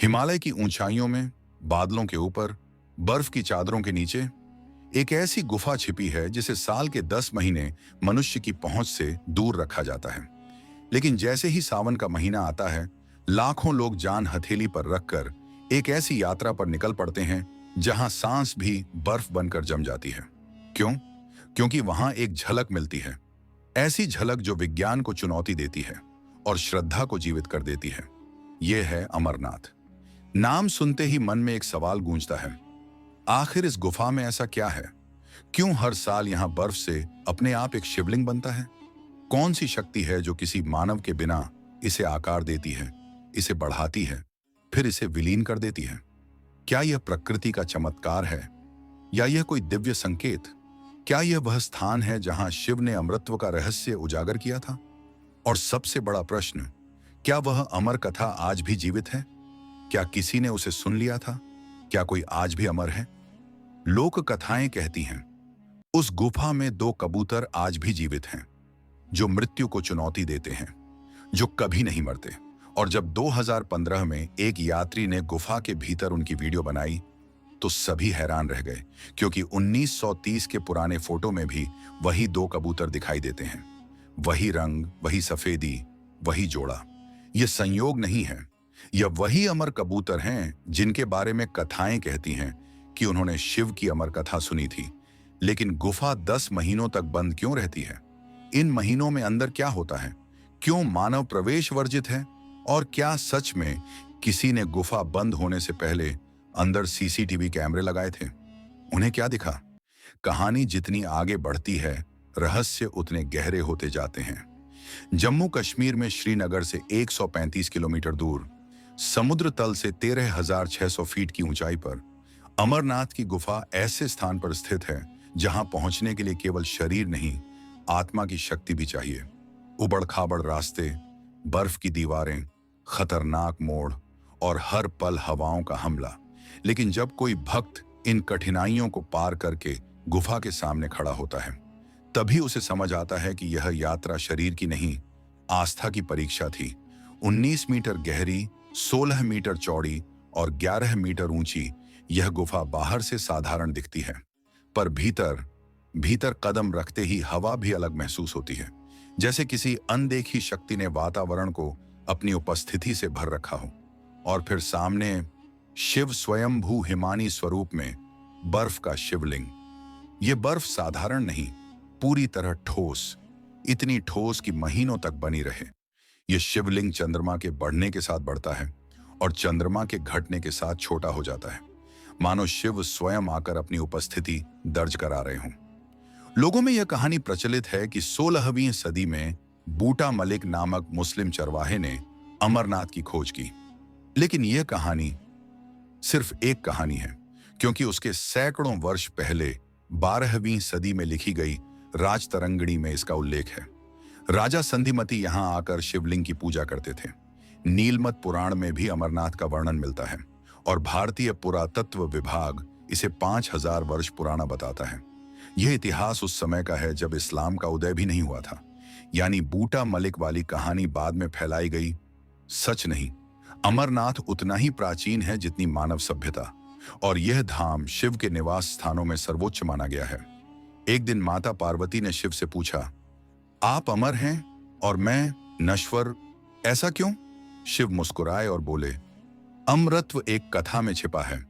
हिमालय की ऊंचाइयों में, बादलों के ऊपर, बर्फ की चादरों के नीचे एक ऐसी गुफा छिपी है जिसे साल के 10 महीने मनुष्य की पहुंच से दूर रखा जाता है। लेकिन जैसे ही सावन का महीना आता है, लाखों लोग जान हथेली पर रखकर एक ऐसी यात्रा पर निकल पड़ते हैं जहां सांस भी बर्फ बनकर जम जाती है। क्यों? क्योंकि वहां एक झलक मिलती है, ऐसी झलक जो विज्ञान को चुनौती देती है और श्रद्धा को जीवित कर देती है। यह है अमरनाथ। नाम सुनते ही मन में एक सवाल गूंजता है, आखिर इस गुफा में ऐसा क्या है? क्यों हर साल यहां बर्फ से अपने आप एक शिवलिंग बनता है? कौन सी शक्ति है जो किसी मानव के बिना इसे आकार देती है, इसे बढ़ाती है, फिर इसे विलीन कर देती है? क्या यह प्रकृति का चमत्कार है या यह कोई दिव्य संकेत? क्या यह वह स्थान है जहां शिव ने अमृतत्व का रहस्य उजागर किया था? और सबसे बड़ा प्रश्न, क्या वह अमर कथा आज भी जीवित है? क्या किसी ने उसे सुन लिया था? क्या कोई आज भी अमर है? लोक कथाएं कहती हैं, उस गुफा में 2 कबूतर आज भी जीवित हैं, जो मृत्यु को चुनौती देते हैं, जो कभी नहीं मरते। और जब 2015 में एक यात्री ने गुफा के भीतर उनकी वीडियो बनाई, तो सभी हैरान रह गए, क्योंकि 1930 के पुराने फोटो में भी वही 2 कबूतर दिखाई देते हैं। वही रंग, वही सफेदी, वही जोड़ा। यह संयोग नहीं है, यह वही अमर कबूतर हैं जिनके बारे में कथाएं कहती हैं कि उन्होंने शिव की अमर कथा सुनी थी। लेकिन गुफा 10 महीनों तक बंद क्यों रहती है? इन महीनों में अंदर क्या होता है? क्यों मानव प्रवेश वर्जित है? और क्या सच में किसी ने गुफा बंद होने से पहले अंदर सीसीटीवी कैमरे लगाए थे? उन्हें क्या दिखा? कहानी जितनी आगे बढ़ती है, रहस्य उतने गहरे होते जाते हैं। जम्मू कश्मीर में श्रीनगर से 135 किलोमीटर दूर, समुद्र तल से 13,600 फीट की ऊंचाई पर अमरनाथ की गुफा ऐसे स्थान पर स्थित है जहां पहुंचने के लिए केवल शरीर नहीं, आत्मा की शक्ति भी चाहिए। उबड़-खाबड़ रास्ते, बर्फ की दीवारें, खतरनाक मोड़ और हर पल हवाओं का हमला। लेकिन जब कोई भक्त इन कठिनाइयों को पार करके गुफा के सामने खड़ा होता है, तभी उसे समझ आता है कि यह यात्रा शरीर की नहीं, आस्था की परीक्षा थी। 19 मीटर गहरी, 16 मीटर चौड़ी और 11 मीटर ऊंची यह गुफा बाहर से साधारण दिखती है, पर भीतर भीतर कदम रखते ही हवा भी अलग महसूस होती है, जैसे किसी अनदेखी शक्ति ने वातावरण को अपनी उपस्थिति से भर रखा हो। और फिर सामने शिव स्वयंभू हिमानी स्वरूप में बर्फ का शिवलिंग। यह बर्फ साधारण नहीं, पूरी तरह ठोस, इतनी ठोस कि महीनों तक बनी रहे। यह शिवलिंग चंद्रमा के बढ़ने के साथ बढ़ता है और चंद्रमा के घटने के साथ छोटा हो जाता है, मानो शिव स्वयं आकर अपनी उपस्थिति दर्ज करा रहे हों। लोगों में यह कहानी प्रचलित है कि 16वीं सदी में बूटा मलिक नामक मुस्लिम चरवाहे ने अमरनाथ की खोज की। लेकिन यह कहानी सिर्फ एक कहानी है, क्योंकि उसके सैकड़ों वर्ष पहले 12वीं सदी में लिखी गई राजतरंगिणी में इसका उल्लेख है। राजा संधिमती यहां आकर शिवलिंग की पूजा करते थे। नीलमत पुराण में भी अमरनाथ का वर्णन मिलता है और भारतीय पुरातत्व विभाग इसे 5000 वर्ष पुराना बताता है। यह इतिहास उस समय का है जब इस्लाम का उदय भी नहीं हुआ था, यानी बूटा मलिक वाली कहानी बाद में फैलाई गई। सच नहीं, अमरनाथ उतना ही प्राचीन है जितनी मानव सभ्यता, और यह धाम शिव के निवास स्थानों में सर्वोच्च माना गया है। एक दिन माता पार्वती ने शिव से पूछा, आप अमर हैं और मैं नश्वर, ऐसा क्यों? शिव मुस्कुराए और बोले, अमरत्व एक कथा में छिपा है,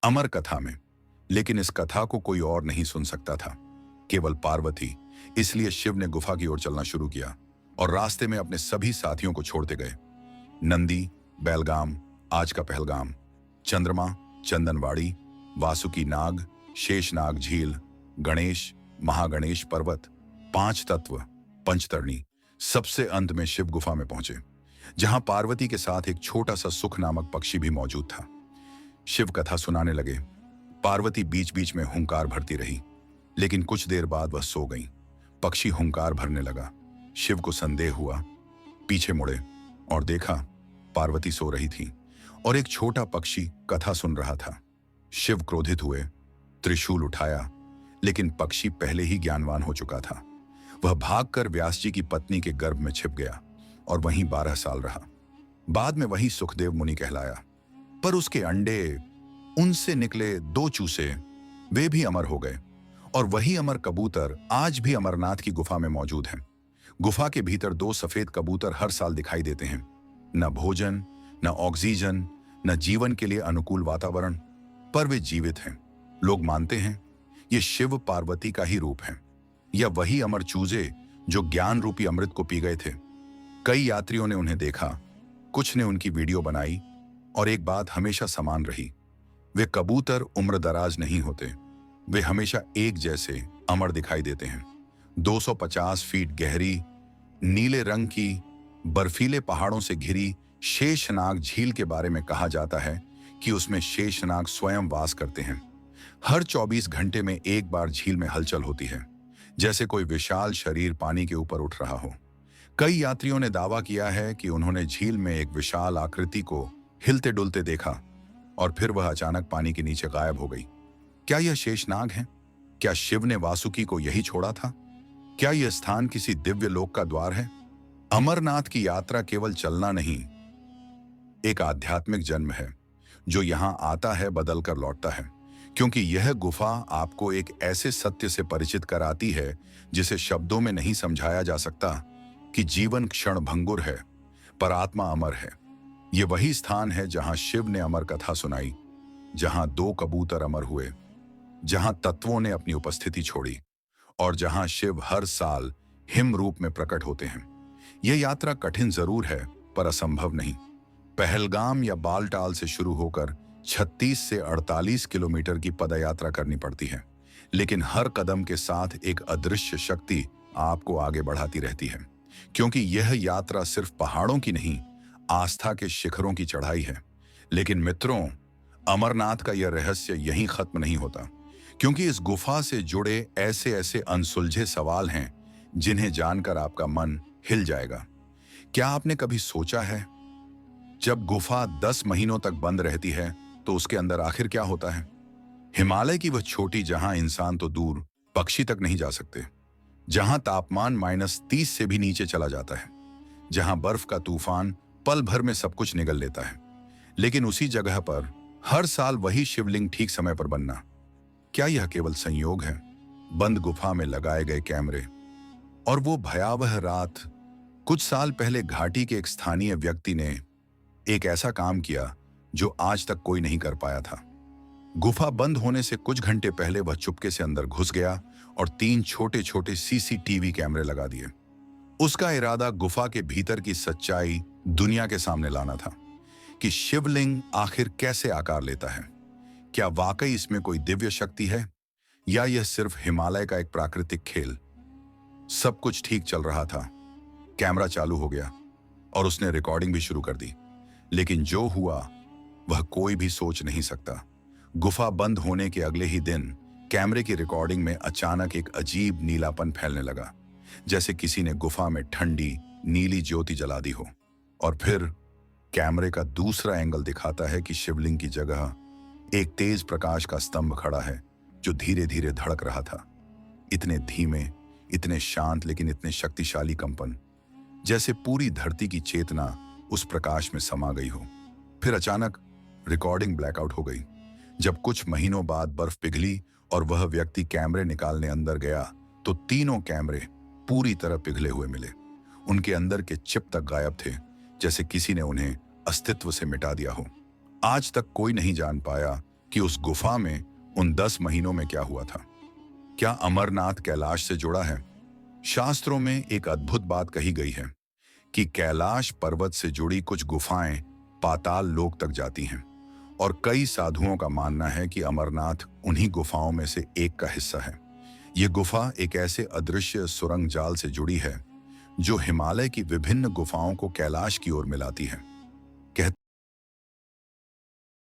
अमर कथा में। लेकिन इस कथा को कोई और नहीं सुन सकता था, केवल पार्वती। इसलिए शिव ने गुफा की ओर चलना शुरू किया और रास्ते में अपने सभी साथियों को छोड़ते गए। नंदी, बेलगाम, आज का पहलगाम, चंद्रमा, चंदनवाड़ी, वासुकी नाग, शेषनाग झील, गणेश, महागणेश पर्वत, 5 तत्व, पंचतरणी। सबसे अंत में शिव गुफा में पहुंचे, जहां पार्वती के साथ एक छोटा सा सुख नामक पक्षी भी मौजूद था। शिव कथा सुनाने लगे। पार्वती बीच बीच में हुंकार भरती रही, लेकिन कुछ देर बाद वह सो गई। पक्षी हुंकार भरने लगा। शिव को संदेह हुआ, पीछे मुड़े और देखा पार्वती सो रही थी और एक छोटा पक्षी कथा सुन रहा था। शिव क्रोधित हुए, त्रिशूल उठाया, लेकिन पक्षी पहले ही ज्ञानवान हो चुका था। वह भागकर व्यास जी की पत्नी के गर्भ में छिप गया और वहीं 12 साल रहा। बाद में वही सुखदेव मुनि कहलाया। पर उसके अंडे, उनसे निकले 2 चूसे, वे भी अमर हो गए। और वही अमर कबूतर आज भी अमरनाथ की गुफा में मौजूद हैं। गुफा के भीतर 2 सफेद कबूतर हर साल दिखाई देते हैं। न भोजन, न ऑक्सीजन, न जीवन के लिए अनुकूल वातावरण, पर वे जीवित हैं। लोग मानते हैं ये शिव पार्वती का ही रूप है, या वही अमर चूजे जो ज्ञान रूपी अमृत को पी गए थे। कई यात्रियों ने उन्हें देखा, कुछ ने उनकी वीडियो बनाई, और एक बात हमेशा समान रही, वे कबूतर उम्र दराज नहीं होते। वे हमेशा एक जैसे अमर दिखाई देते हैं। 250 फीट गहरी, नीले रंग की, बर्फीले पहाड़ों से घिरी शेषनाग झील के बारे में कहा जाता है कि उसमें शेषनाग स्वयं वास करते हैं। हर 24 घंटे में एक बार झील में हलचल होती है, जैसे कोई विशाल शरीर पानी के ऊपर उठ रहा हो। कई यात्रियों ने दावा किया है कि उन्होंने झील में एक विशाल आकृति को हिलते डुलते देखा, और फिर वह अचानक पानी के नीचे गायब हो गई। क्या यह शेषनाग है? क्या शिव ने वासुकी को यही छोड़ा था? क्या यह स्थान किसी दिव्य लोक का द्वार है? अमरनाथ की यात्रा केवल चलना नहीं, एक आध्यात्मिक जन्म है जो यहां आता है बदल कर लौटता है, क्योंकि यह गुफा आपको एक ऐसे सत्य से परिचित कराती है जिसे शब्दों में नहीं समझाया जा सकता, कि जीवन क्षण भंगुर है पर आत्मा अमर है। यह वही स्थान है जहां शिव ने अमर कथा सुनाई, जहां 2 कबूतर अमर हुए, जहां तत्वों ने अपनी उपस्थिति छोड़ी, और जहां शिव हर साल हिम रूप में प्रकट होते हैं। यह यात्रा कठिन जरूर है, पर असंभव नहीं। पहलगाम या बालटाल से शुरू होकर 36 से 48 किलोमीटर की पदयात्रा करनी पड़ती है, लेकिन हर कदम के साथ एक अदृश्य शक्ति आपको आगे बढ़ाती रहती है, क्योंकि यह यात्रा सिर्फ पहाड़ों की नहीं, आस्था के शिखरों की चढ़ाई है। लेकिन मित्रों, अमरनाथ का यह रहस्य यहीं खत्म नहीं होता, क्योंकि इस गुफा से जुड़े ऐसे ऐसे अनसुलझे सवाल हैं जिन्हें जानकर आपका मन हिल जाएगा। क्या आपने कभी सोचा है, जब गुफा 10 महीनों तक बंद रहती है तो उसके अंदर आखिर क्या होता है? हिमालय की वह छोटी, जहां इंसान तो दूर, पक्षी तक नहीं जा सकते, जहां तापमान -30 से भी नीचे चला जाता है, जहां बर्फ का तूफान पल भर में सब कुछ निगल लेता है, लेकिन उसी जगह पर हर साल वही शिवलिंग ठीक समय पर बनना, क्या यह केवल संयोग है? बंद गुफा में लगाए गए कैमरे और वो भयावह रात। कुछ साल पहले घाटी के एक स्थानीय व्यक्ति ने एक ऐसा काम किया जो आज तक कोई नहीं कर पाया था। गुफा बंद होने से कुछ घंटे पहले वह चुपके से अंदर घुस गया और 3 छोटे छोटे सीसीटीवी कैमरे लगा दिए। उसका इरादा गुफा के भीतर की सच्चाई दुनिया के सामने लाना था, कि शिवलिंग आखिर कैसे आकार लेता है। क्या वाकई इसमें कोई दिव्य शक्ति है, या यह सिर्फ हिमालय का एक प्राकृतिक खेल? सब कुछ ठीक चल रहा था, कैमरा चालू हो गया और उसने रिकॉर्डिंग भी शुरू कर दी। लेकिन जो हुआ वह कोई भी सोच नहीं सकता। गुफा बंद होने के अगले ही दिन कैमरे की रिकॉर्डिंग में अचानक एक अजीब नीलापन फैलने लगा, जैसे किसी ने गुफा में ठंडी नीली ज्योति जला दी हो। और फिर कैमरे का दूसरा एंगल दिखाता है कि शिवलिंग की जगह एक तेज प्रकाश का स्तंभ खड़ा है, जो धीरे धीरे धड़क रहा था। इतने धीमे, इतने शांत, लेकिन इतने शक्तिशाली कंपन, जैसे पूरी धरती की चेतना उस प्रकाश में समा गई हो। फिर अचानक रिकॉर्डिंग ब्लैकआउट हो गई। जब कुछ महीनों बाद बर्फ पिघली और वह व्यक्ति कैमरे निकालने अंदर गया, तो तीनों कैमरे पूरी तरह पिघले हुए मिले। उनके अंदर के चिप तक गायब थे, जैसे किसी ने उन्हें अस्तित्व से मिटा दिया हो। आज तक कोई नहीं जान पाया कि उस गुफा में उन 10 महीनों में क्या हुआ था। क्या अमरनाथ कैलाश से जुड़ा है? शास्त्रों में एक अद्भुत बात कही गई है कि कैलाश पर्वत से जुड़ी कुछ गुफाएं पाताल लोक तक जाती हैं, और कई साधुओं का मानना है कि अमरनाथ उन्हीं गुफाओं में से एक का हिस्सा है। यह गुफा एक ऐसे अदृश्य सुरंग जाल से जुड़ी है जो हिमालय की विभिन्न गुफाओं को कैलाश की ओर मिलाती है।